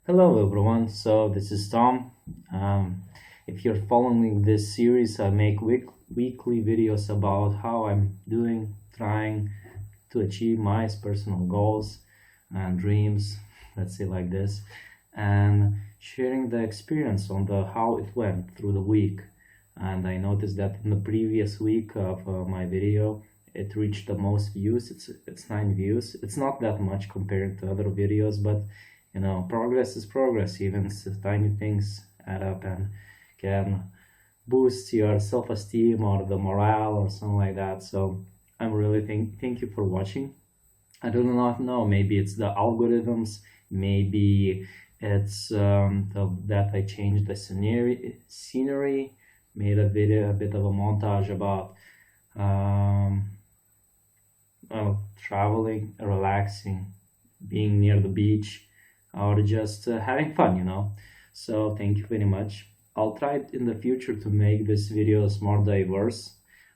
Hello everyone, so this is Tom. If you're following this series, I make weekly videos about how I'm doing, trying to achieve my personal goals and dreams, let's say like this, and sharing the experience on the how it went through the week. And I noticed that in the previous week of my video, it reached the most views. It's 9 views. It's not that much compared to other videos, but progress is progress. Even tiny things add up and can boost your self-esteem or the morale or something like that. So I'm really thank you for watching. I do not know. Maybe it's the algorithms. Maybe it's that I changed the scenery, made a video, a bit of a montage about um, traveling, relaxing, being near the beach, or just having fun. So thank you very much. I'll try in the future to make these videos more diverse,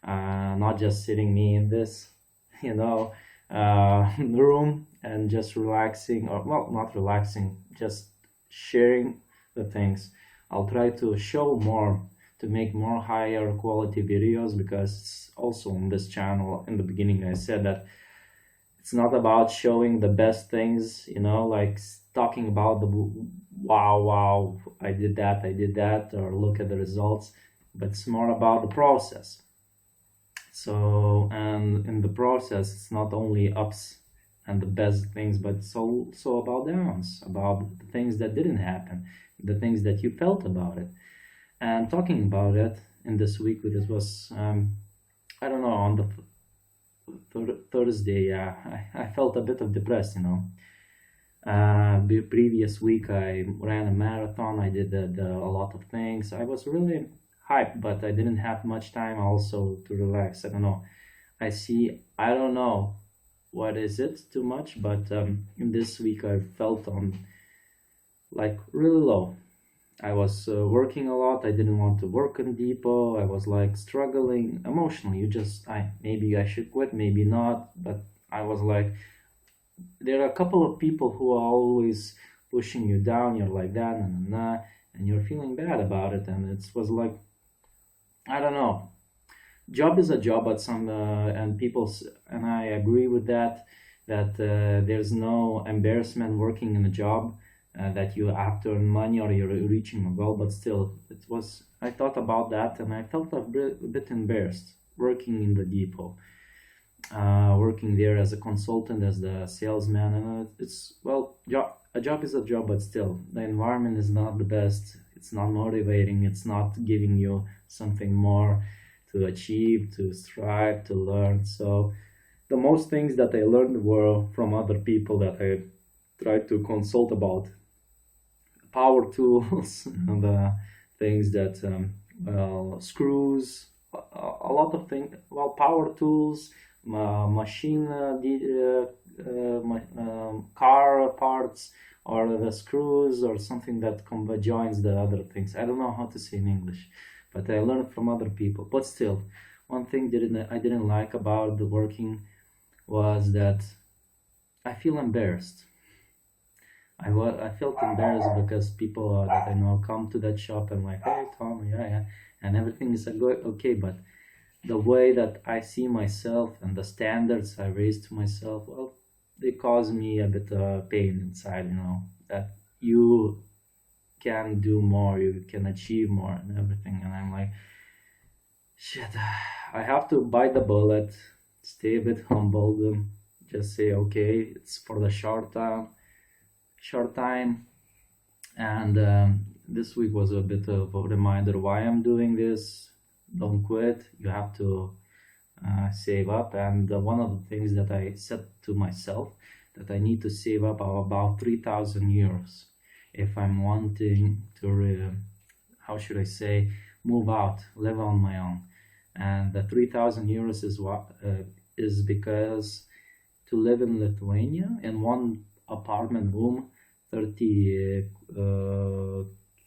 not just sitting me in this, you know, room and just relaxing, or well, not relaxing, just sharing the things. I'll try to show more, to make more higher quality videos, because it's also on this channel. In the beginning I said that it's not about showing the best things, like talking about the wow, I did that, or look at the results, but it's more about the process. So, and in the process, it's not only ups and the best things, but it's also about downs, about the things that didn't happen, the things that you felt about it. And talking about it in this week, this was, I don't know, on the Thursday, I felt a bit of depressed. The previous week I ran a marathon. I did a lot of things. I was really hyped, but I didn't have much time also to relax. I don't know. I don't know what is it too much, but in this week I felt on like really low. I was working a lot. I didn't want to work in depot. I was like struggling emotionally. Maybe I should quit, maybe not. But I was like, there are a couple of people who are always pushing you down. You're like that, and you're feeling bad about it. And it was like, I don't know. Job is a job, but and I agree with that. That there's no embarrassment working in a job, that you have to earn money or you're reaching a goal. But still, I thought about that, and I felt a bit embarrassed working in the depot, working there as a consultant, as the salesman. And a job is a job, but still, the environment is not the best. It's not motivating. It's not giving you something more to achieve, to strive, to learn. So the most things that I learned were from other people that I tried to consult about power tools and things that, screws, a lot of things. Well, power tools, machine, car parts, or the screws, or something that joins the other things. I don't know how to say in English, but I learned from other people. But still, one thing I didn't like about the working was that I feel embarrassed. I felt embarrassed because people that I know come to that shop and like, hey Tom, yeah, and everything is okay, but the way that I see myself and the standards I raise to myself, well, they cause me a bit of pain inside, that you can do more, you can achieve more and everything. And I'm like, shit, I have to bite the bullet, stay a bit humbled, and just say, okay, it's for the short time. And this week was a bit of a reminder why I'm doing this. Don't quit. You have to save up. And one of the things that I said to myself, that I need to save up about 3,000 euros if I'm wanting to, how should I say, move out, live on my own. And the 3,000 euros is because to live in Lithuania in one apartment room, 30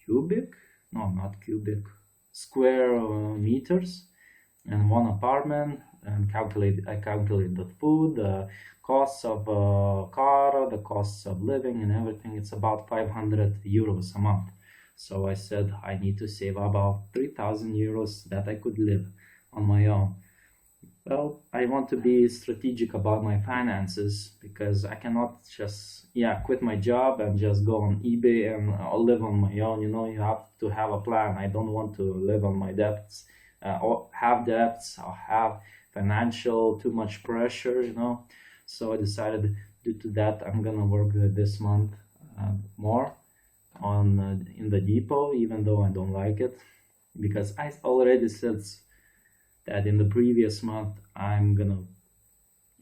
cubic, no, not cubic, square meters, and one apartment, and calculate the food, the costs of a car, the costs of living and everything. It's about 500 euros a month. So I said I need to save about 3,000 euros that I could live on my own. Well, I want to be strategic about my finances because I cannot just, yeah, quit my job and just go on eBay and live on my own. You have to have a plan. I don't want to live on my debts, or have debts, or have financial too much pressure. So I decided due to that I'm gonna work this month more on in the depot, even though I don't like it, because I already said that in the previous month I'm gonna,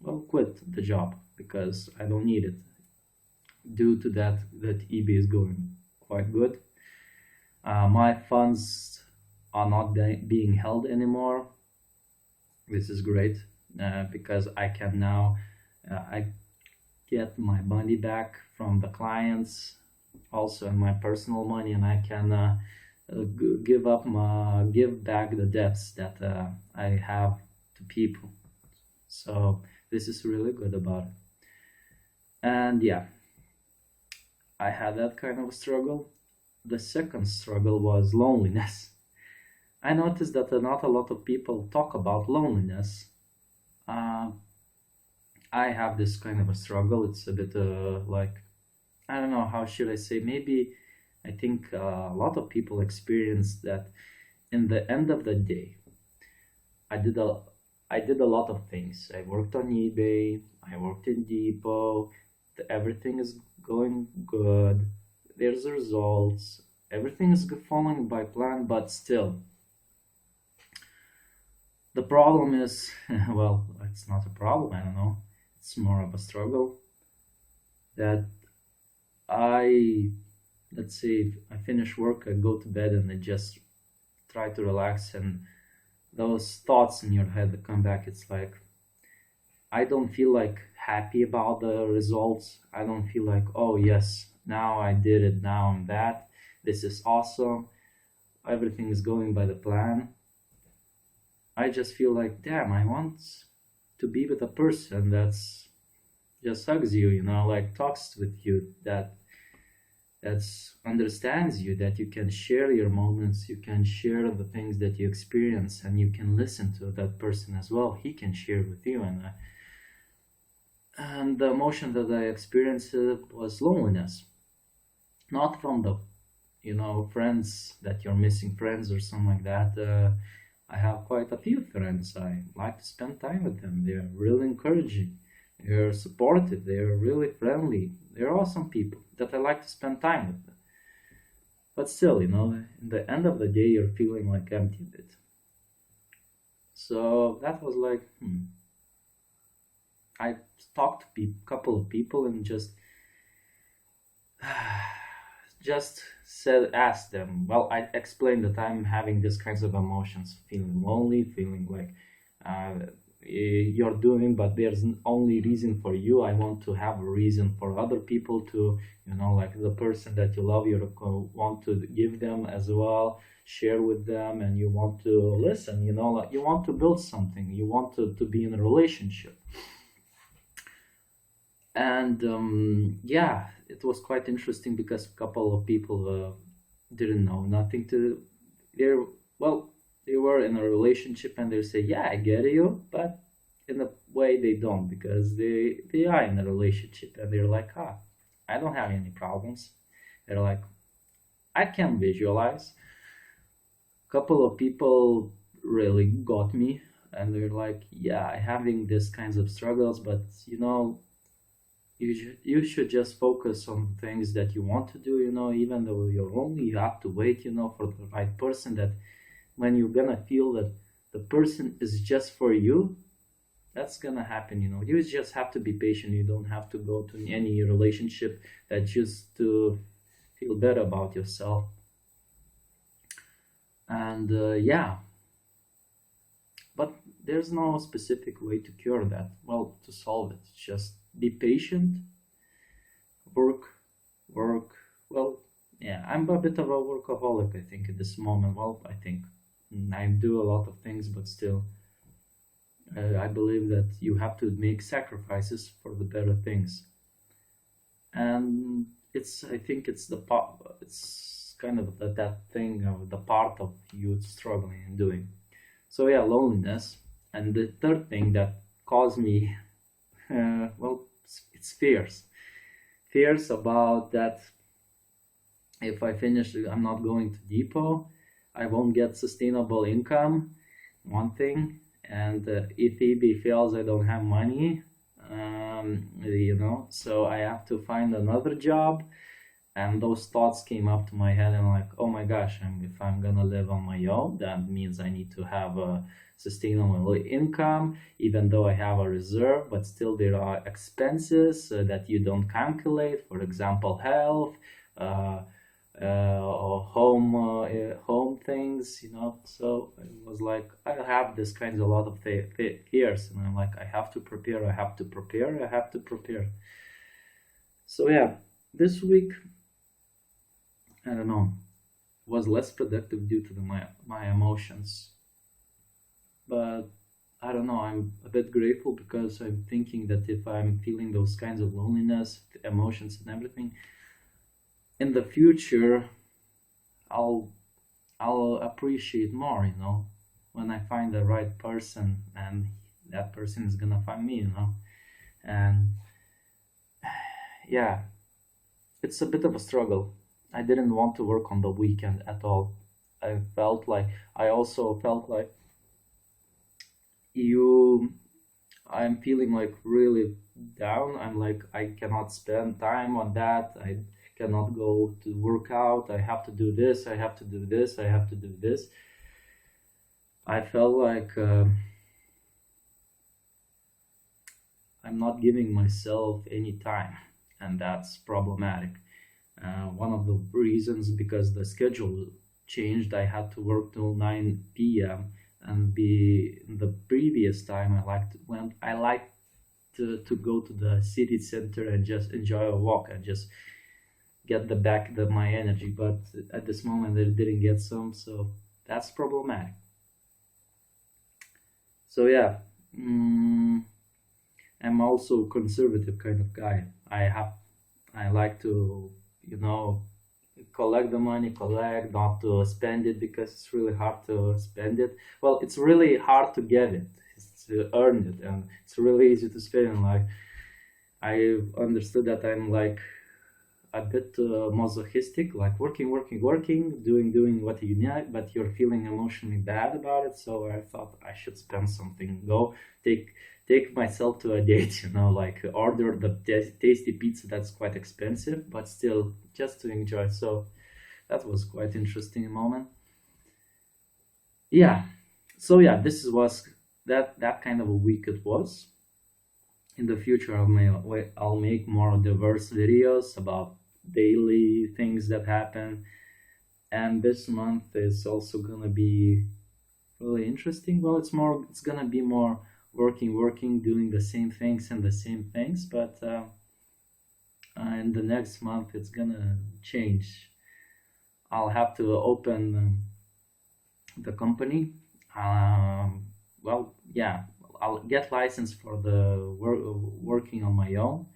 well, quit the job because I don't need it. Due to that eBay is going quite good. My funds are not being held anymore. This is great because I can now I get my money back from the clients, also my personal money, and I can give back the debts that I have to people. So this is really good about it. And yeah, I had that kind of struggle. The second struggle was loneliness. I noticed that not a lot of people talk about loneliness. Uh, I have this kind of a struggle. It's a bit like, I don't know, how should I say? Maybe I think a lot of people experience that in the end of the day. I did a I did a lot of things. I worked on eBay, I worked in Depot, everything is going good. There's results. Everything is following by plan, but still, the problem is, well, it's not a problem, I don't know. It's more of a struggle that I, let's say, if I finish work, I go to bed and I just try to relax, and those thoughts in your head that come back, it's like, I don't feel like happy about the results. I don't feel like, oh yes, now I did it, now I'm that. This is awesome. Everything is going by the plan. I just feel like, damn, I want to be with a person that's just hugs you, like talks with you, that's understands you, that you can share your moments, you can share the things that you experience, and you can listen to that person as well. He can share with you, and the emotion that I experienced was loneliness, not from the friends that you're missing friends or something like that. I have quite a few friends. I like to spend time with them. They're really encouraging. They're supportive. They're really friendly. They're awesome people that I like to spend time with them. But still, in the end of the day, you're feeling like empty a bit. So that was like, I talked to a couple of people and just asked them. Well, I explained that I'm having these kinds of emotions, feeling lonely, feeling like you're doing, but there's only reason for you. I want to have a reason for other people to, like the person that you love, you want to give them as well, share with them, and you want to listen, like you want to build something, you want to be in a relationship. And yeah, it was quite interesting because a couple of people didn't know nothing to, they're, well, they were in a relationship and they say, yeah, I get you, but in a way they don't, because they are in a relationship and they're like, I don't have any problems. They're like, I can visualize. A couple of people really got me, and they're like, yeah, I'm having these kinds of struggles, but you should just focus on things that you want to do, even though you're lonely, you have to wait, for the right person, that when you're gonna feel that the person is just for you, that's gonna happen. You just have to be patient. You don't have to go to any relationship that just to feel better about yourself. And yeah, but there's no specific way to cure that, well, to solve it. Just be patient, work, work. Well, yeah, I'm a bit of a workaholic, I think, at this moment. Well, I think I do a lot of things, but still, I believe that you have to make sacrifices for the better things, and I think it's the part. It's kind of that thing of the part of you struggling and doing. So yeah, loneliness, and the third thing that caused me, well, it's fears. Fears about that if I finish, I'm not going to depot, I won't get sustainable income, one thing. And if EB fails, I don't have money, so I have to find another job. And those thoughts came up to my head, and like, oh my gosh, if I'm gonna live on my own, that means I need to have a sustainable income, even though I have a reserve, but still there are expenses that you don't calculate. For example, health, uh, or home things, So it was like I have this kind of a lot of fears, and I'm like, I have to prepare, I have to prepare, I have to prepare. So yeah, this week, I don't know, was less productive due to my emotions. But I don't know, I'm a bit grateful because I'm thinking that if I'm feeling those kinds of loneliness, emotions, and everything, in the future, I'll I'll appreciate more, when I find the right person, and that person is gonna find me. And yeah, it's a bit of a struggle. I didn't want to work on the weekend at all. I also felt like you I'm feeling like really down. I'm like, I cannot spend time on that. I cannot go to work out. I have to do this. I have to do this. I have to do this. I felt like I'm not giving myself any time, and that's problematic. One of the reasons, because the schedule changed, I had to work till 9 p.m. and be the previous time I liked to go to the city center and just enjoy a walk and just get my energy. But at this moment, I didn't get some, so that's problematic. So yeah, I'm also a conservative kind of guy. I like to, collect the money, not to spend it, because it's really hard to spend it. Well, it's really hard to get it. It's to earn it, and it's really easy to spend. Like, I've understood that I'm like a bit masochistic, like working, doing what you need, but you're feeling emotionally bad about it. So I thought I should spend something, go take myself to a date, like order the tasty pizza that's quite expensive, but still just to enjoy. So that was quite interesting moment. Yeah. So yeah, was that kind of a week it was. In the future, I'll make more diverse videos about daily things that happen. And this month is also gonna be really interesting. Well, it's gonna be more working, doing the same things and the same things. But in the next month, it's gonna change. I'll have to open the company. Well, yeah, I'll get license for the working on my own,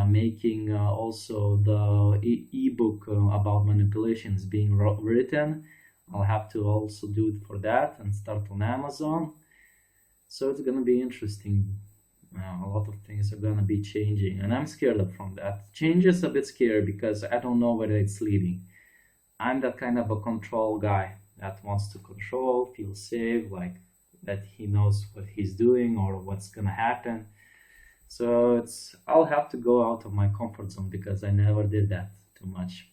making also the ebook about manipulations being written. I'll have to also do it for that and start on Amazon. So it's gonna be interesting. A lot of things are gonna be changing, and I'm scared from that. Change is a bit scary because I don't know where it's leading. I'm that kind of a control guy that wants to control, feel safe, like that he knows what he's doing or what's gonna happen. So I'll have to go out of my comfort zone because I never did that too much.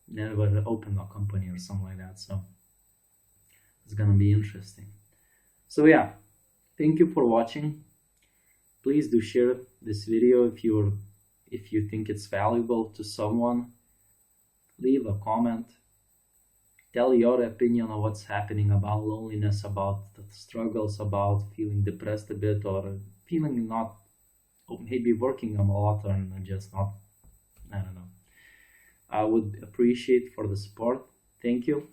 Never opened a company or something like that. So it's gonna be interesting. So yeah, thank you for watching. Please do share this video if you think it's valuable to someone. Leave a comment. Tell your opinion on what's happening about loneliness, about the struggles, about feeling depressed a bit, or feeling not, or maybe working a lot and just not, I don't know. I would appreciate for the support. Thank you.